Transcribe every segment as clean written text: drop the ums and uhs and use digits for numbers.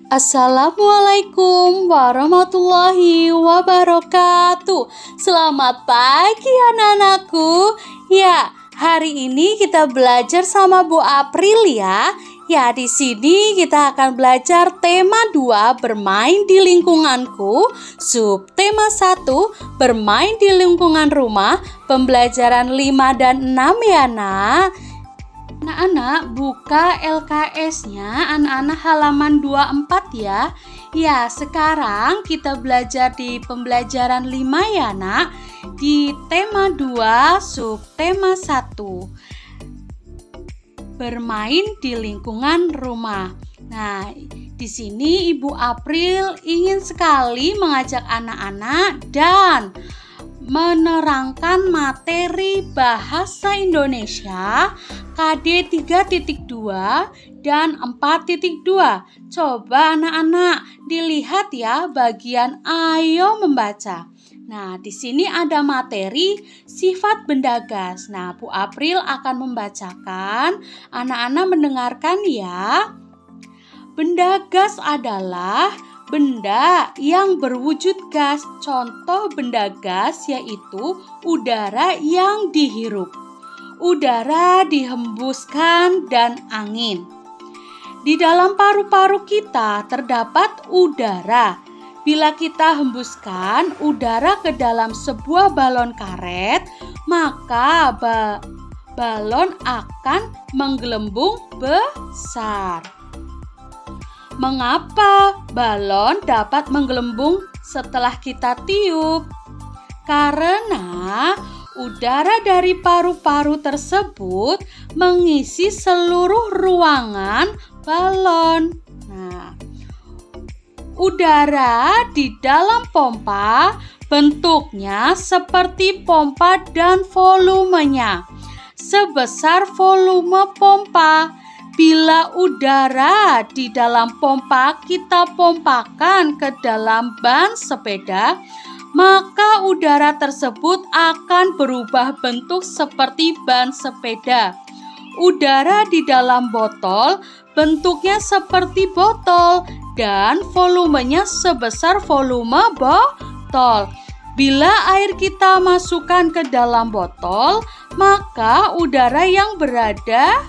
Assalamualaikum warahmatullahi wabarakatuh. Selamat pagi anak-anakku. Ya, hari ini kita belajar sama Bu April ya. Ya, di sini kita akan belajar tema 2 bermain di lingkunganku, subtema 1 bermain di lingkungan rumah, pembelajaran 5 dan 6 ya, Nak. Anak-anak buka LKS-nya anak-anak halaman 24 ya. Ya, sekarang kita belajar di pembelajaran 5 ya, Nak. Di tema 2 subtema 1. Bermain di lingkungan rumah. Nah, di sini Ibu April ingin sekali mengajak anak-anak dan menerangkan materi bahasa Indonesia KD 3.2 dan 4.2. Coba anak-anak dilihat ya bagian ayo membaca. Nah, di sini ada materi sifat benda gas. Nah, Bu April akan membacakan, anak-anak mendengarkan ya. Benda gas adalah benda yang berwujud gas. Contoh benda gas yaitu udara yang dihirup, udara dihembuskan, dan angin. Di dalam paru-paru kita terdapat udara. Bila kita hembuskan udara ke dalam sebuah balon karet, maka balon akan menggelembung besar. Mengapa balon dapat menggelembung setelah kita tiup? Karena udara dari paru-paru tersebut mengisi seluruh ruangan balon. Nah, udara di dalam pompa bentuknya seperti pompa dan volumenya sebesar volume pompa. Bila udara di dalam pompa kita pompakan ke dalam ban sepeda, maka udara tersebut akan berubah bentuk seperti ban sepeda. Udara di dalam botol bentuknya seperti botol dan volumenya sebesar volume botol. Bila air kita masukkan ke dalam botol, maka udara yang berada.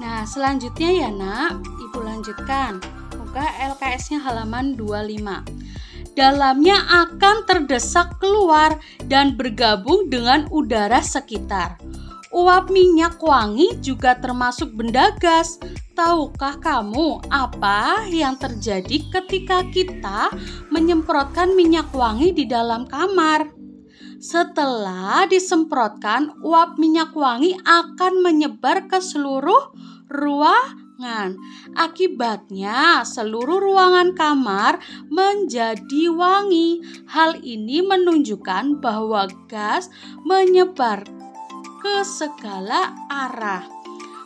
Nah, selanjutnya ya, Nak, Ibu lanjutkan. Buka LKS-nya halaman 25. Dalamnya akan terdesak keluar dan bergabung dengan udara sekitar. Uap minyak wangi juga termasuk benda gas. Tahukah kamu apa yang terjadi ketika kita menyemprotkan minyak wangi di dalam kamar? Setelah disemprotkan, uap minyak wangi akan menyebar ke seluruh ruangan. Akibatnya, seluruh ruangan kamar menjadi wangi. Hal ini menunjukkan bahwa gas menyebar ke segala arah.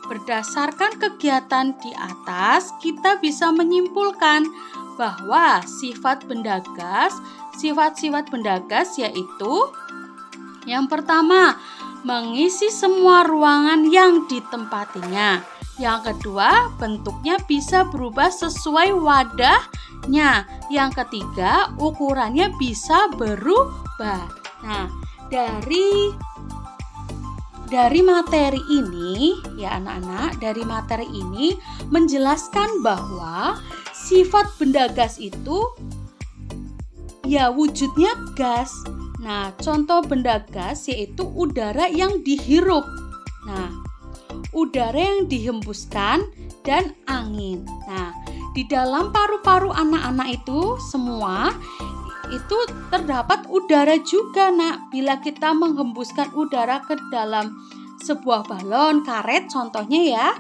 Berdasarkan kegiatan di atas, kita bisa menyimpulkan bahwa sifat-sifat benda gas yaitu yang pertama, mengisi semua ruangan yang ditempatinya. Yang kedua, bentuknya bisa berubah sesuai wadahnya. Yang ketiga, ukurannya bisa berubah. Nah, dari materi ini ya anak-anak, dari materi ini menjelaskan bahwa sifat benda gas itu ya wujudnya gas. Nah, contoh benda gas yaitu udara yang dihirup. Nah, udara yang dihembuskan dan angin. Nah, di dalam paru-paru anak-anak itu semua itu terdapat udara juga, Nak. Bila kita menghembuskan udara ke dalam sebuah balon karet contohnya ya,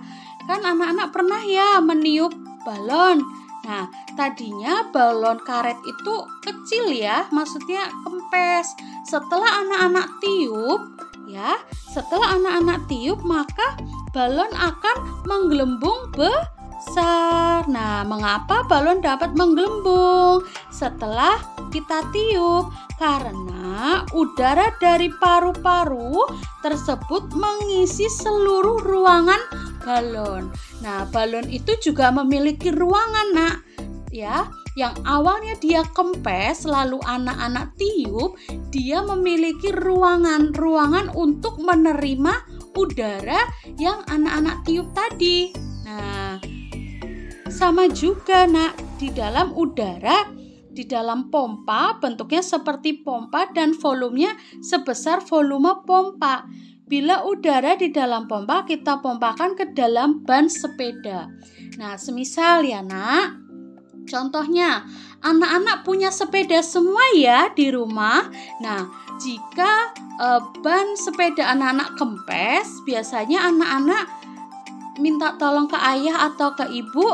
kan anak-anak pernah ya meniup balon. Nah, tadinya balon karet itu kecil ya, maksudnya kempes. Setelah anak-anak tiup, maka balon akan menggelembung besar. Nah, mengapa balon dapat menggelembung setelah kita tiup? Karena udara dari paru-paru tersebut mengisi seluruh ruangan balon. Nah, balon itu juga memiliki ruangan, Nak. Ya, yang awalnya dia kempes lalu anak-anak tiup, dia memiliki ruangan untuk menerima udara yang anak-anak tiup tadi. Nah, sama juga, Nak, di dalam udara, di dalam pompa bentuknya seperti pompa dan volumenya sebesar volume pompa. Bila udara di dalam pompa kita pompakan ke dalam ban sepeda. Nah, semisal ya, Nak, contohnya, anak-anak punya sepeda semua ya di rumah. Nah, jika ban sepeda anak-anak kempes, biasanya anak-anak minta tolong ke ayah atau ke ibu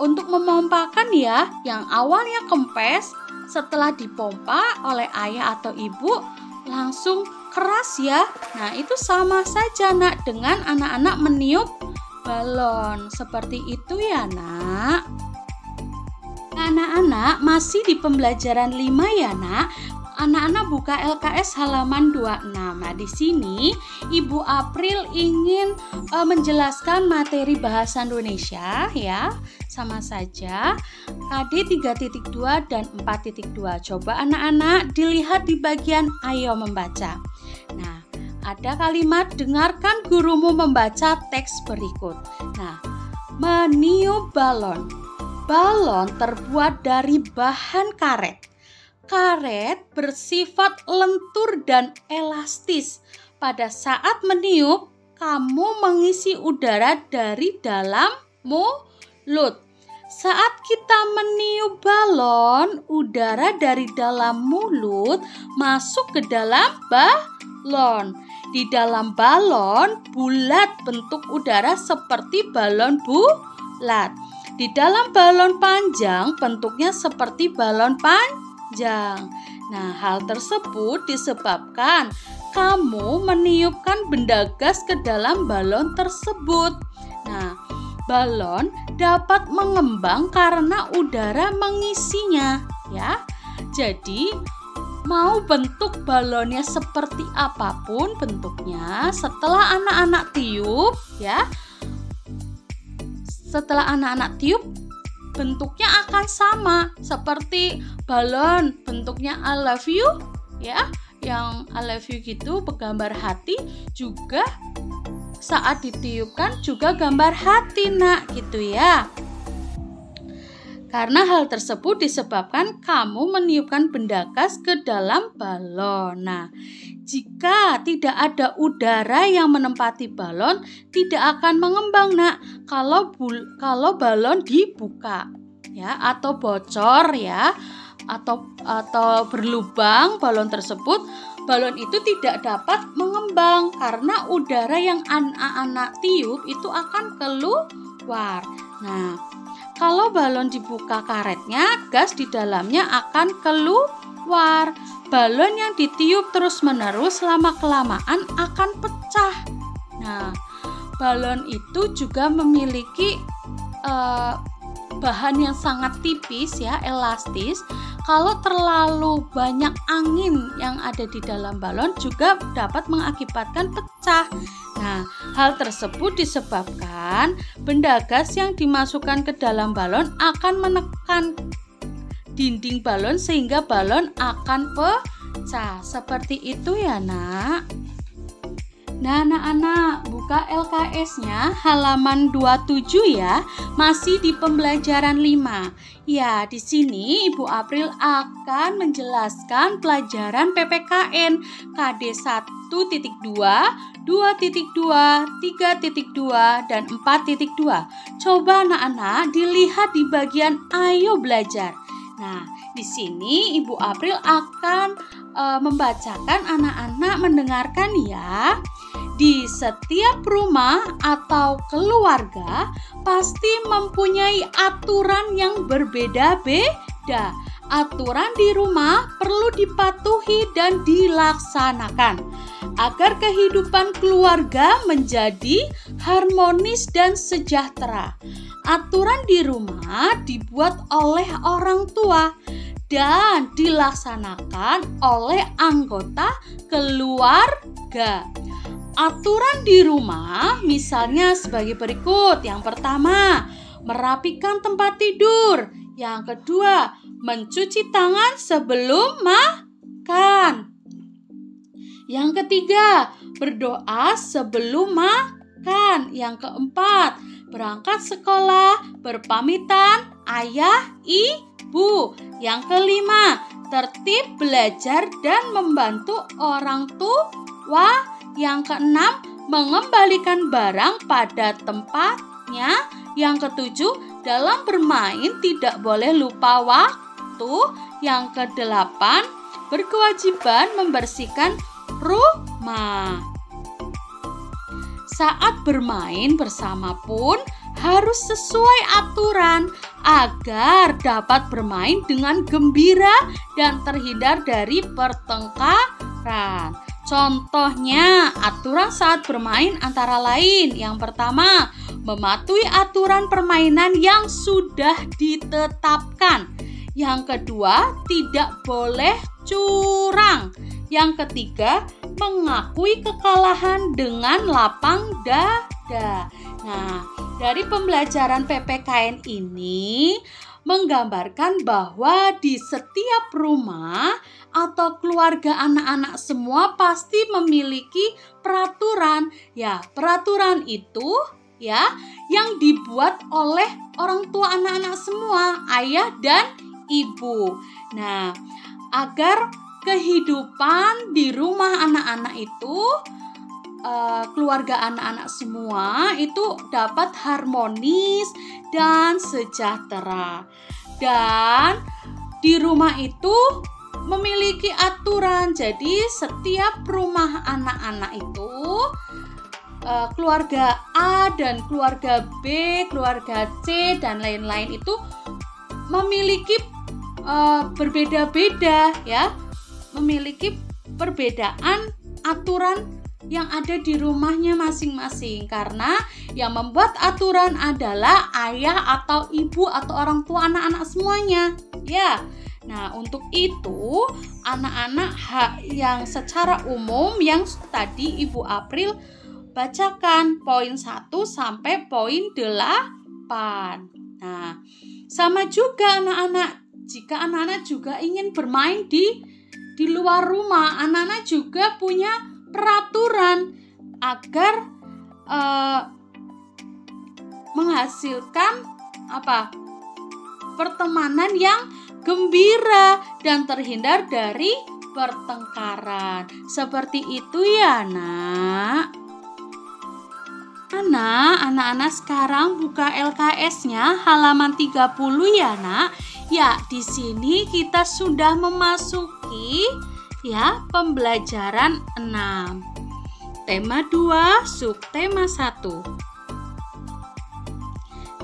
untuk memompakan ya, yang awalnya kempes, setelah dipompa oleh ayah atau ibu langsung keras ya. Nah, itu sama saja, Nak, dengan anak-anak meniup balon. Seperti itu ya, Nak. Anak-anak masih di pembelajaran 5 ya, Nak. Anak-anak buka LKS halaman 26. Nah, di sini Ibu April ingin menjelaskan materi bahasa Indonesia ya. Sama saja KD 3.2 dan 4.2. Coba anak-anak dilihat di bagian ayo membaca. Nah, ada kalimat dengarkan gurumu membaca teks berikut. Nah, meniup balon. Balon terbuat dari bahan karet. Karet bersifat lentur dan elastis. Pada saat meniup, kamu mengisi udara dari dalam mulut. Saat kita meniup balon, udara dari dalam mulut masuk ke dalam balon. Di dalam balon bulat, bentuk udara seperti balon bulat. Di dalam balon panjang, bentuknya seperti balon panjang. Nah, hal tersebut disebabkan kamu meniupkan benda gas ke dalam balon tersebut. Nah, balon dapat mengembang karena udara mengisinya, ya. Jadi, mau bentuk balonnya seperti apapun bentuknya, setelah anak-anak tiup, ya. Setelah anak-anak tiup, bentuknya akan sama seperti balon bentuknya I love you ya, yang I love you gitu bergambar hati, juga saat ditiupkan juga gambar hati, Nak, gitu ya. Karena hal tersebut disebabkan kamu meniupkan benda gas ke dalam balon. Nah, jika tidak ada udara yang menempati balon, tidak akan mengembang, Nak. Kalau balon dibuka, ya, atau bocor, ya, atau berlubang balon tersebut, balon itu tidak dapat mengembang karena udara yang anak-anak tiup itu akan keluar. Nah, kalau balon dibuka karetnya, gas di dalamnya akan keluar. Balon yang ditiup terus-menerus lama-kelamaan akan pecah. Nah, balon itu juga memiliki bahan yang sangat tipis ya, elastis. Kalau terlalu banyak angin yang ada di dalam balon juga dapat mengakibatkan pecah. Nah, hal tersebut disebabkan benda gas yang dimasukkan ke dalam balon akan menekan dinding balon sehingga balon akan pecah. Seperti itu ya, Nak. Nah, anak-anak, buka LKS-nya halaman 27 ya, masih di pembelajaran 5. Ya, di sini Ibu April akan menjelaskan pelajaran PPKN KD 1.2, 2.2, 3.2, dan 4.2. Coba anak-anak dilihat di bagian ayo belajar. Nah, di sini Ibu April akan membacakan, anak-anak mendengarkan ya. Di setiap rumah atau keluarga pasti mempunyai aturan yang berbeda-beda. Aturan di rumah perlu dipatuhi dan dilaksanakan agar kehidupan keluarga menjadi harmonis dan sejahtera. Aturan di rumah dibuat oleh orang tua dan dilaksanakan oleh anggota keluarga. Aturan di rumah misalnya sebagai berikut. Yang pertama, merapikan tempat tidur. Yang kedua, mencuci tangan sebelum makan. Yang ketiga, berdoa sebelum makan. Yang keempat, berangkat sekolah, berpamitan ayah, ibu. Yang kelima, tertib belajar dan membantu orang tua. Yang keenam, mengembalikan barang pada tempatnya. Yang ketujuh, dalam bermain tidak boleh lupa waktu. Yang kedelapan, berkewajiban membersihkan rumah. Saat bermain bersama pun harus sesuai aturan agar dapat bermain dengan gembira dan terhindar dari pertengkaran. Contohnya, aturan saat bermain antara lain. Yang pertama, mematuhi aturan permainan yang sudah ditetapkan. Yang kedua, tidak boleh curang. Yang ketiga, mengakui kekalahan dengan lapang dada. Nah, dari pembelajaran PPKN ini menggambarkan bahwa di setiap rumah atau keluarga anak-anak semua pasti memiliki peraturan. Ya, peraturan itu yang dibuat oleh orang tua anak-anak semua, ayah dan ibu. Nah, agar kehidupan di rumah anak-anak itu, keluarga anak-anak semua itu dapat harmonis dan sejahtera. Dan di rumah itu memiliki aturan. Jadi setiap rumah anak-anak itu, keluarga A dan keluarga B, keluarga C dan lain-lain itu memiliki berbeda-beda ya, memiliki perbedaan aturan yang ada di rumahnya masing-masing, karena yang membuat aturan adalah ayah atau ibu atau orang tua anak-anak semuanya ya. Nah, untuk itu anak-anak yang secara umum yang tadi Ibu April bacakan poin 1 sampai poin 8. Nah, sama juga anak-anak, jika anak-anak juga ingin bermain di luar rumah, anak-anak juga punya peraturan agar menghasilkan pertemanan yang gembira dan terhindar dari pertengkaran. Seperti itu ya, Nak. Anak-anak sekarang buka LKS-nya halaman 30 ya, Nak. Ya, di sini kita sudah memasuki pembelajaran 6. Tema 2, subtema 1.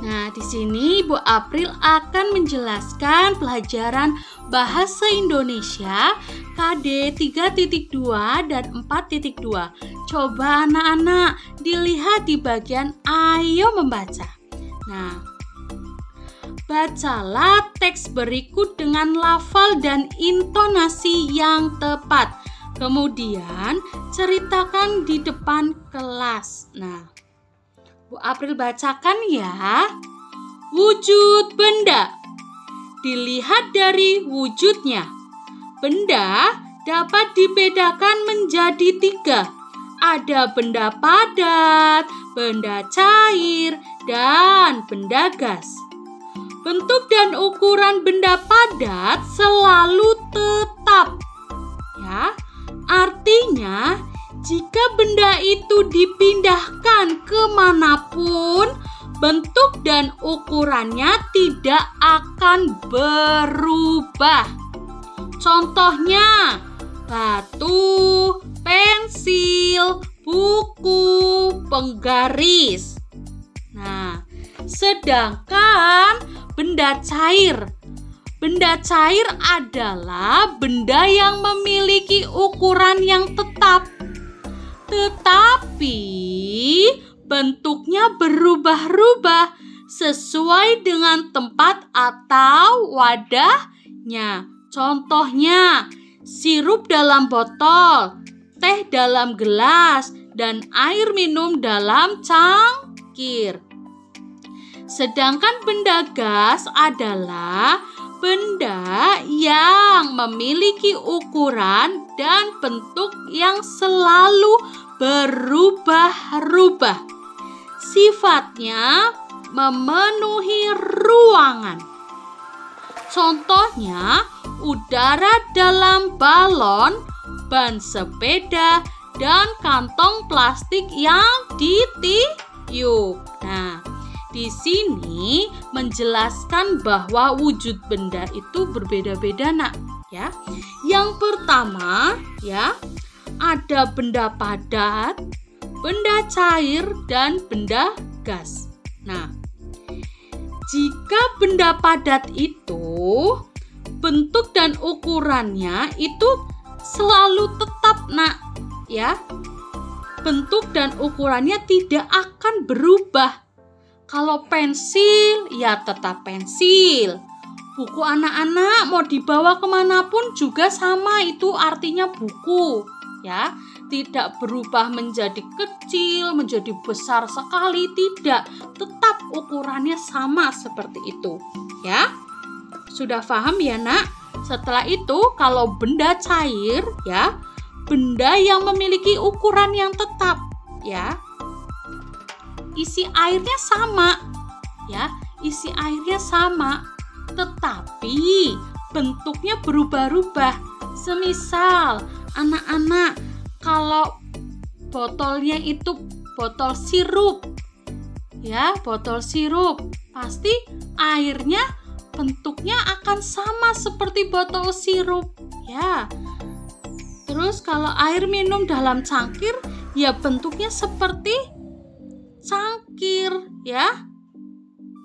Nah, di sini Ibu April akan menjelaskan pelajaran Bahasa Indonesia KD 3.2 dan 4.2. Coba anak-anak dilihat di bagian ayo membaca. Nah, bacalah teks berikut dengan lafal dan intonasi yang tepat. Kemudian ceritakan di depan kelas. Nah, Bu April bacakan ya. Wujud benda. Dilihat dari wujudnya. Benda dapat dibedakan menjadi 3. Ada benda padat, benda cair, dan benda gas. Bentuk dan ukuran benda padat selalu tetap. Ya, artinya jika benda itu dipindahkan kemanapun, bentuk dan ukurannya tidak akan berubah. Contohnya, batu, pensil, buku, penggaris. Nah, sedangkan benda cair. Benda cair adalah benda yang memiliki ukuran yang tetap. Tetapi bentuknya berubah-ubah sesuai dengan tempat atau wadahnya. Contohnya, sirup dalam botol, teh dalam gelas, dan air minum dalam cangkir. Sedangkan benda gas adalah benda yang memiliki ukuran dan bentuk yang selalu berubah-ubah. Sifatnya memenuhi ruangan. Contohnya, udara dalam balon, ban sepeda, dan kantong plastik yang ditiup. Nah, di sini menjelaskan bahwa wujud benda itu berbeda-beda, Nak, ya. Yang pertama, ya, ada benda padat, benda cair, dan benda gas. Nah, jika benda padat itu bentuk dan ukurannya itu selalu tetap, Nak, ya. Bentuk dan ukurannya tidak akan berubah. Kalau pensil, ya tetap pensil. Buku anak-anak mau dibawa kemanapun juga sama, itu artinya buku, ya. Tidak berubah menjadi kecil, menjadi besar sekali, tidak. Tetap ukurannya sama seperti itu, ya. Sudah paham ya, Nak? Setelah itu, kalau benda cair, ya, benda yang memiliki ukuran yang tetap, ya. Isi airnya sama, ya. Isi airnya sama, tetapi bentuknya berubah-ubah. Semisal anak-anak, kalau botolnya itu botol sirup, ya, botol sirup, pasti airnya bentuknya akan sama seperti botol sirup, ya. Terus kalau air minum dalam cangkir, ya bentuknya seperti cangkir, ya.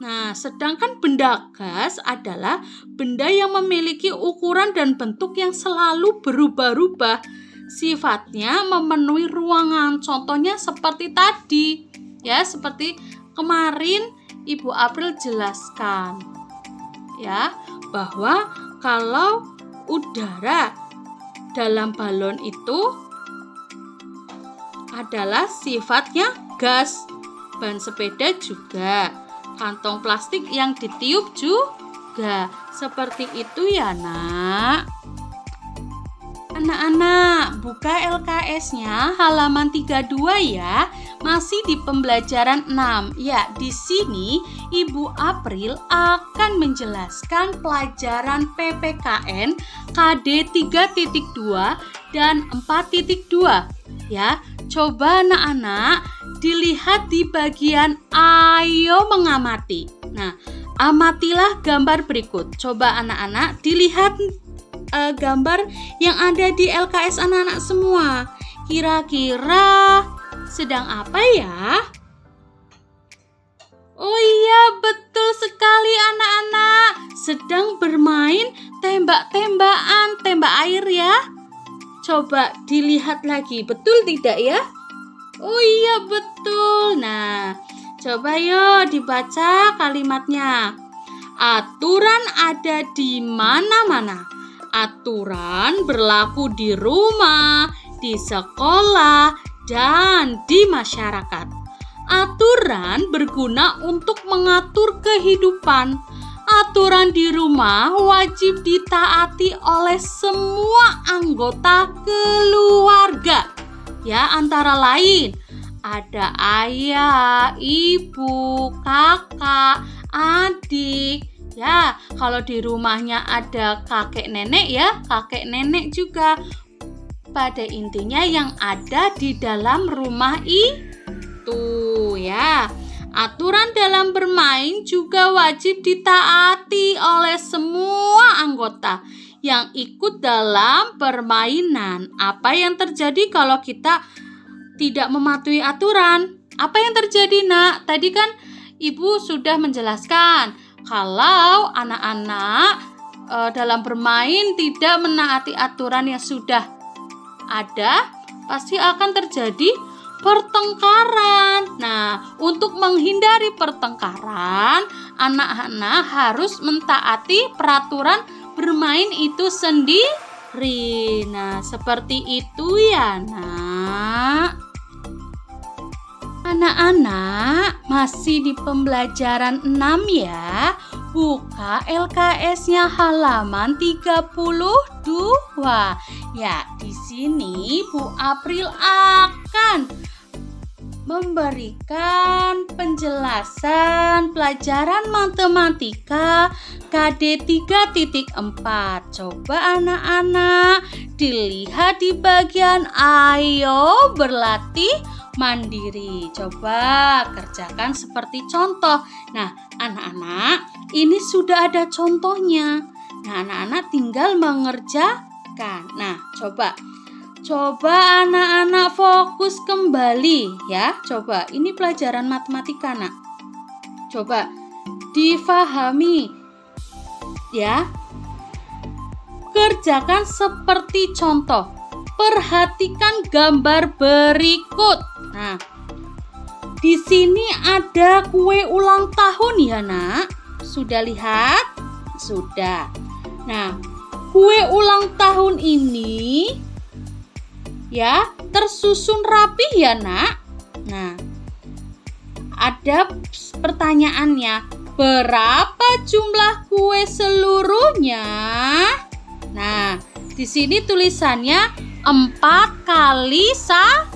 Nah, sedangkan benda gas adalah benda yang memiliki ukuran dan bentuk yang selalu berubah-ubah. Sifatnya memenuhi ruangan. Contohnya seperti tadi, ya, seperti kemarin Ibu April jelaskan, ya, bahwa kalau udara dalam balon itu adalah sifatnya gas, ban sepeda juga, kantong plastik yang ditiup juga. Seperti itu ya, Nak. Anak-anak, buka LKS-nya halaman 32 ya. Masih di pembelajaran 6. Ya, di sini Ibu April akan menjelaskan pelajaran PPKN KD 3.2 dan 4.2. Ya, coba anak-anak dilihat di bagian ayo mengamati. Nah, amatilah gambar berikut. Coba anak-anak dilihat gambar yang ada di LKS anak-anak semua. Kira-kira sedang apa ya? Oh iya, betul sekali anak-anak. Sedang bermain tembak-tembakan, tembak air ya. Coba dilihat lagi, betul tidak ya? Oh iya, betul. Nah, coba yuk dibaca kalimatnya. Aturan ada di mana-mana. Aturan berlaku di rumah, di sekolah, dan di masyarakat. Aturan berguna untuk mengatur kehidupan. Aturan di rumah wajib ditaati oleh semua anggota keluarga. Ya, antara lain ada ayah, ibu, kakak, adik. Ya, kalau di rumahnya ada kakek nenek ya, kakek nenek juga. Pada intinya yang ada di dalam rumah itu ya. Aturan dalam bermain juga wajib ditaati oleh semua anggota yang ikut dalam permainan. Apa yang terjadi kalau kita tidak mematuhi aturan? Apa yang terjadi, Nak? Tadi kan Ibu sudah menjelaskan kalau anak-anak dalam bermain tidak menaati aturan yang sudah ada, pasti akan terjadi pertengkaran. Nah, untuk menghindari pertengkaran, anak-anak harus mentaati peraturan bermain itu sendiri. Nah, seperti itu ya, Nak. Anak-anak masih di pembelajaran 6 ya. Buka LKS-nya halaman 32. Ya, di sini Bu April akan memberikan penjelasan pelajaran matematika KD 3.4. Coba anak-anak dilihat di bagian ayo berlatih mandiri. Coba kerjakan seperti contoh. Nah, anak-anak, ini sudah ada contohnya. Nah, anak-anak tinggal mengerjakan. Nah, coba anak-anak fokus kembali ya. Coba, ini pelajaran matematika, Nak. Coba difahami ya. Kerjakan seperti contoh. Perhatikan gambar berikut. Nah, di sini ada kue ulang tahun ya, Nak. Sudah lihat? Sudah. Nah, kue ulang tahun ini ya tersusun rapi ya, Nak. Nah, ada pertanyaannya, berapa jumlah kue seluruhnya? Nah, di sini tulisannya 4 kali 1.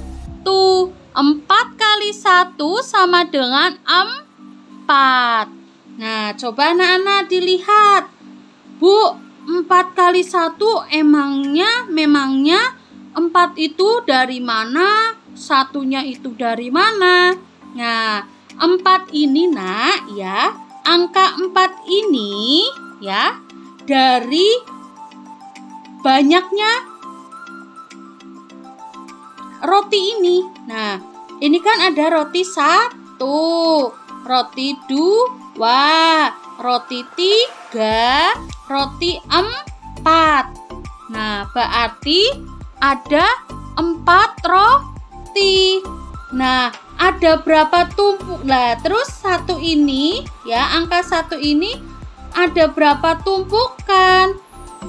4 kali 1 sama dengan 4. Nah, coba anak-anak dilihat. Bu, 4 kali 1 memangnya 4 itu dari mana? Satunya itu dari mana? Nah, 4 ini, Nak, ya. Angka 4 ini ya dari banyaknya roti ini. Nah, ini kan ada roti 1, roti 2, roti 3, roti 4. Nah, berarti ada 4 roti. Nah, ada berapa tumpuk? Nah, terus 1 ini ya, angka 1 ini ada berapa tumpukan?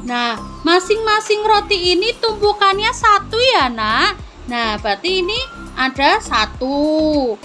Nah, masing-masing roti ini tumpukannya 1 ya, Nak. Nah, berarti ini ada 1.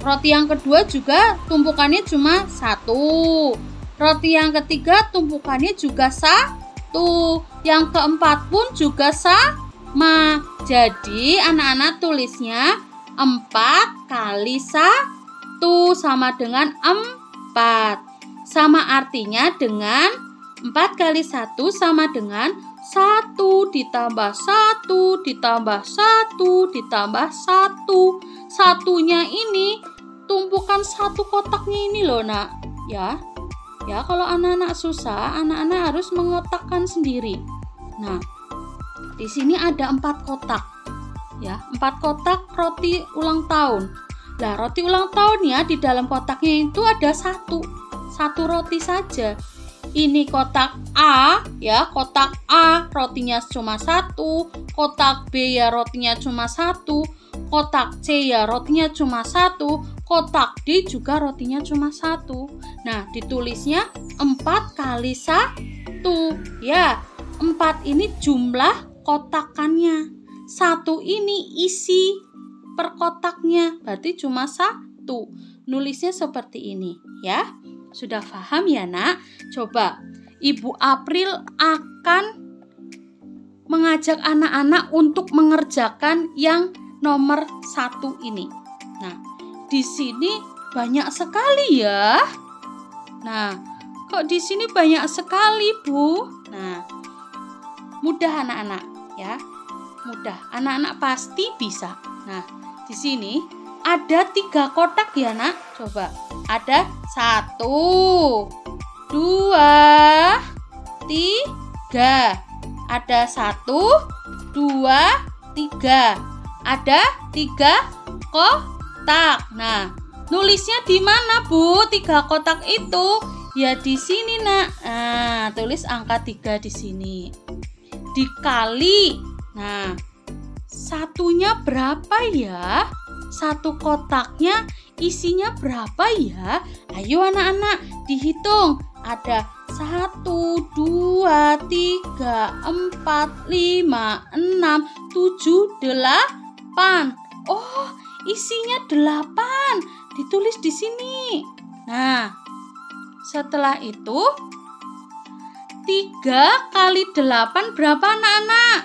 Roti yang kedua juga tumpukannya cuma 1. Roti yang ketiga tumpukannya juga 1. Yang keempat pun juga sama. Jadi, anak-anak tulisnya 4 kali 1 sama dengan 4. Sama artinya dengan 4 kali 1 sama dengan 1 ditambah 1 ditambah 1 ditambah 1. Satunya ini tumpukan 1 kotaknya ini loh, Nak. Ya, kalau anak-anak susah, anak-anak harus mengotakkan sendiri. Nah, di sini ada 4 kotak. Ya, 4 kotak roti ulang tahun. Nah, roti ulang tahunnya di dalam kotaknya itu ada 1 roti saja. Ini kotak A ya, kotak A rotinya cuma 1, kotak B ya rotinya cuma 1, kotak C ya rotinya cuma 1, kotak D juga rotinya cuma 1. Nah, ditulisnya 4 kali 1 ya. 4 ini jumlah kotakannya. 1 ini isi per kotaknya, berarti cuma 1. Nulisnya seperti ini ya. Sudah paham ya, Nak? Coba Ibu April akan mengajak anak-anak untuk mengerjakan yang nomor 1 ini. Nah, di sini banyak sekali ya. Nah, kok di sini banyak sekali, Bu? Nah, mudah anak-anak ya. Mudah. Anak-anak pasti bisa. Nah, di sini ada 3 kotak ya, Nak. Coba. Ada 1, 2, 3. Ada 1, 2, 3. Ada 3 kotak. Nah, nulisnya di mana, Bu? 3 kotak itu ya di sini, Nak. Nah, tulis angka 3 di sini. Dikali. Nah, satunya berapa ya? 1 kotaknya isinya berapa ya? Ayo anak-anak dihitung. Ada 1, 2, 3, 4, 5, 6, 7, 8. Oh, isinya 8. Ditulis di sini. Nah, setelah itu 3 kali 8 berapa anak-anak?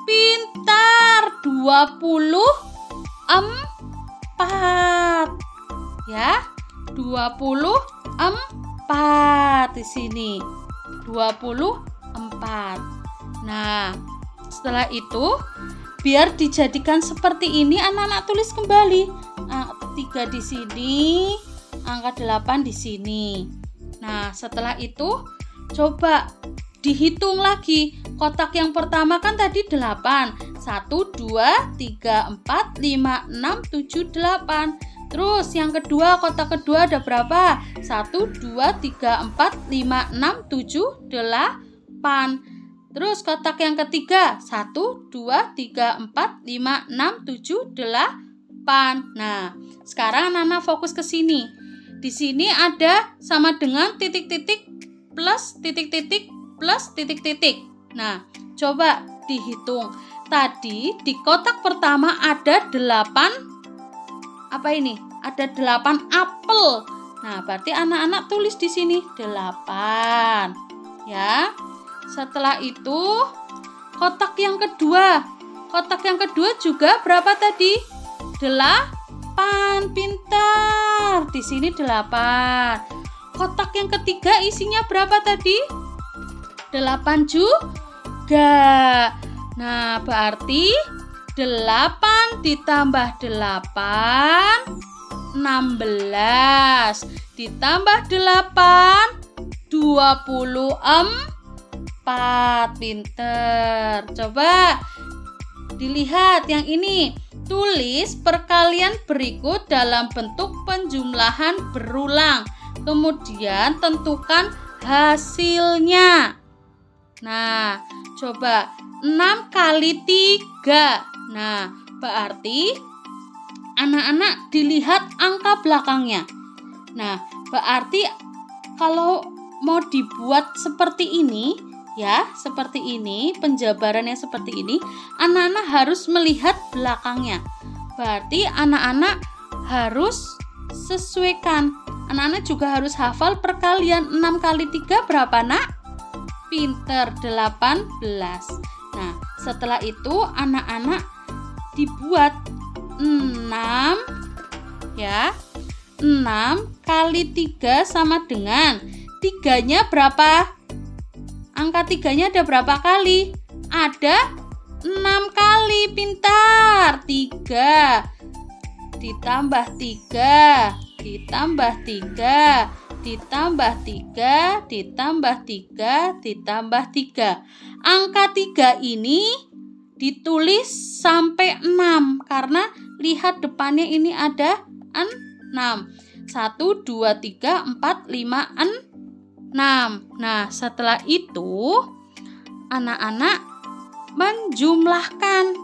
Pintar, 24. Ya, 24 di sini. 24. Nah, setelah itu biar dijadikan seperti ini, anak-anak tulis kembali. 3 di sini, angka 8 di sini. Nah, setelah itu coba dihitung lagi. Kotak yang pertama kan tadi 8. 1, 2, 3, 4, 5, 6, 7, 8. Terus yang kedua, kotak kedua ada berapa? 1, 2, 3, 4, 5, 6, 7, 8. Terus kotak yang ketiga 1, 2, 3, 4, 5, 6, 7, 8. Nah, sekarang anak-anak fokus ke sini. Di sini ada sama dengan titik-titik plus titik-titik plus titik-titik. Nah, coba dihitung. Tadi di kotak pertama ada 8. Apa ini? Ada 8 apel. Nah, berarti anak-anak tulis di sini 8. Ya. Setelah itu kotak yang kedua. Kotak yang kedua juga berapa tadi? 8. Pintar. Di sini 8. Kotak yang ketiga isinya berapa tadi? 8 juga. Nah, berarti 8 ditambah 8 16 ditambah 8 24. Pinter. Coba dilihat yang ini. Tulis perkalian berikut dalam bentuk penjumlahan berulang. Kemudian tentukan hasilnya. Nah, coba 6 kali 3. Nah, berarti anak-anak dilihat angka belakangnya. Nah, berarti kalau mau dibuat seperti ini, ya, seperti ini, penjabarannya seperti ini, anak-anak harus melihat belakangnya. Berarti anak-anak harus sesuaikan. Anak-anak juga harus hafal perkalian. 6 kali 3 berapa, Nak? Pinter, 18. Nah, setelah itu anak-anak dibuat 6, ya. 6 kali 3 sama dengan 3-nya berapa? Angka 3-nya ada berapa kali? Ada 6 kali. Pintar. 3 ditambah 3 ditambah 3 ditambah 3 ditambah 3 ditambah 3. Angka 3 ini ditulis sampai 6 karena lihat depannya ini ada 6. 1, 2, 3, 4, 5, 6. Nah, setelah itu anak-anak menjumlahkan.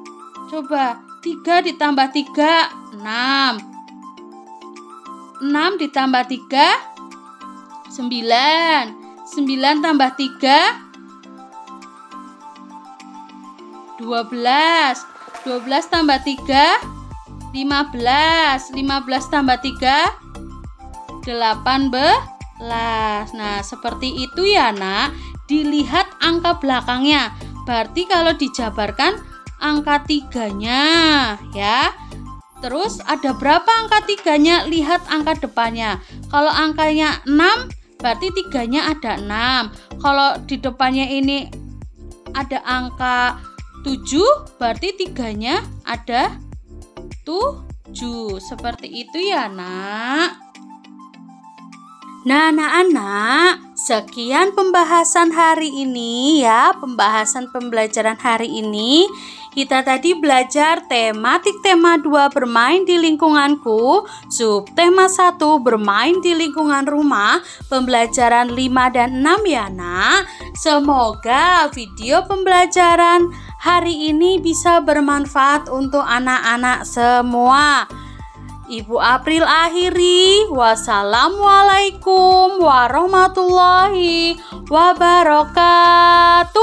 Coba 3 ditambah 3, 6. 6 ditambah 3, 9. 9 tambah 3, 12. 12 tambah 3, 15. 15 tambah 3, 18. Nah, seperti itu ya, Nak. Dilihat angka belakangnya. Berarti kalau dijabarkan angka 3-nya, ya. Terus ada berapa angka 3-nya? Lihat angka depannya. Kalau angkanya 6, berarti 3-nya ada 6. Kalau di depannya ini ada angka 7, berarti 3-nya ada 7. Seperti itu ya, Nak. Nah, anak-anak, sekian pembahasan hari ini ya, pembahasan pembelajaran hari ini. Kita tadi belajar tematik tema 2 bermain di lingkunganku, subtema 1 bermain di lingkungan rumah, pembelajaran 5 dan 6 ya, Nak. Semoga video pembelajaran hari ini bisa bermanfaat untuk anak-anak semua. Ibu April akhiri. Wassalamualaikum warahmatullahi wabarakatuh.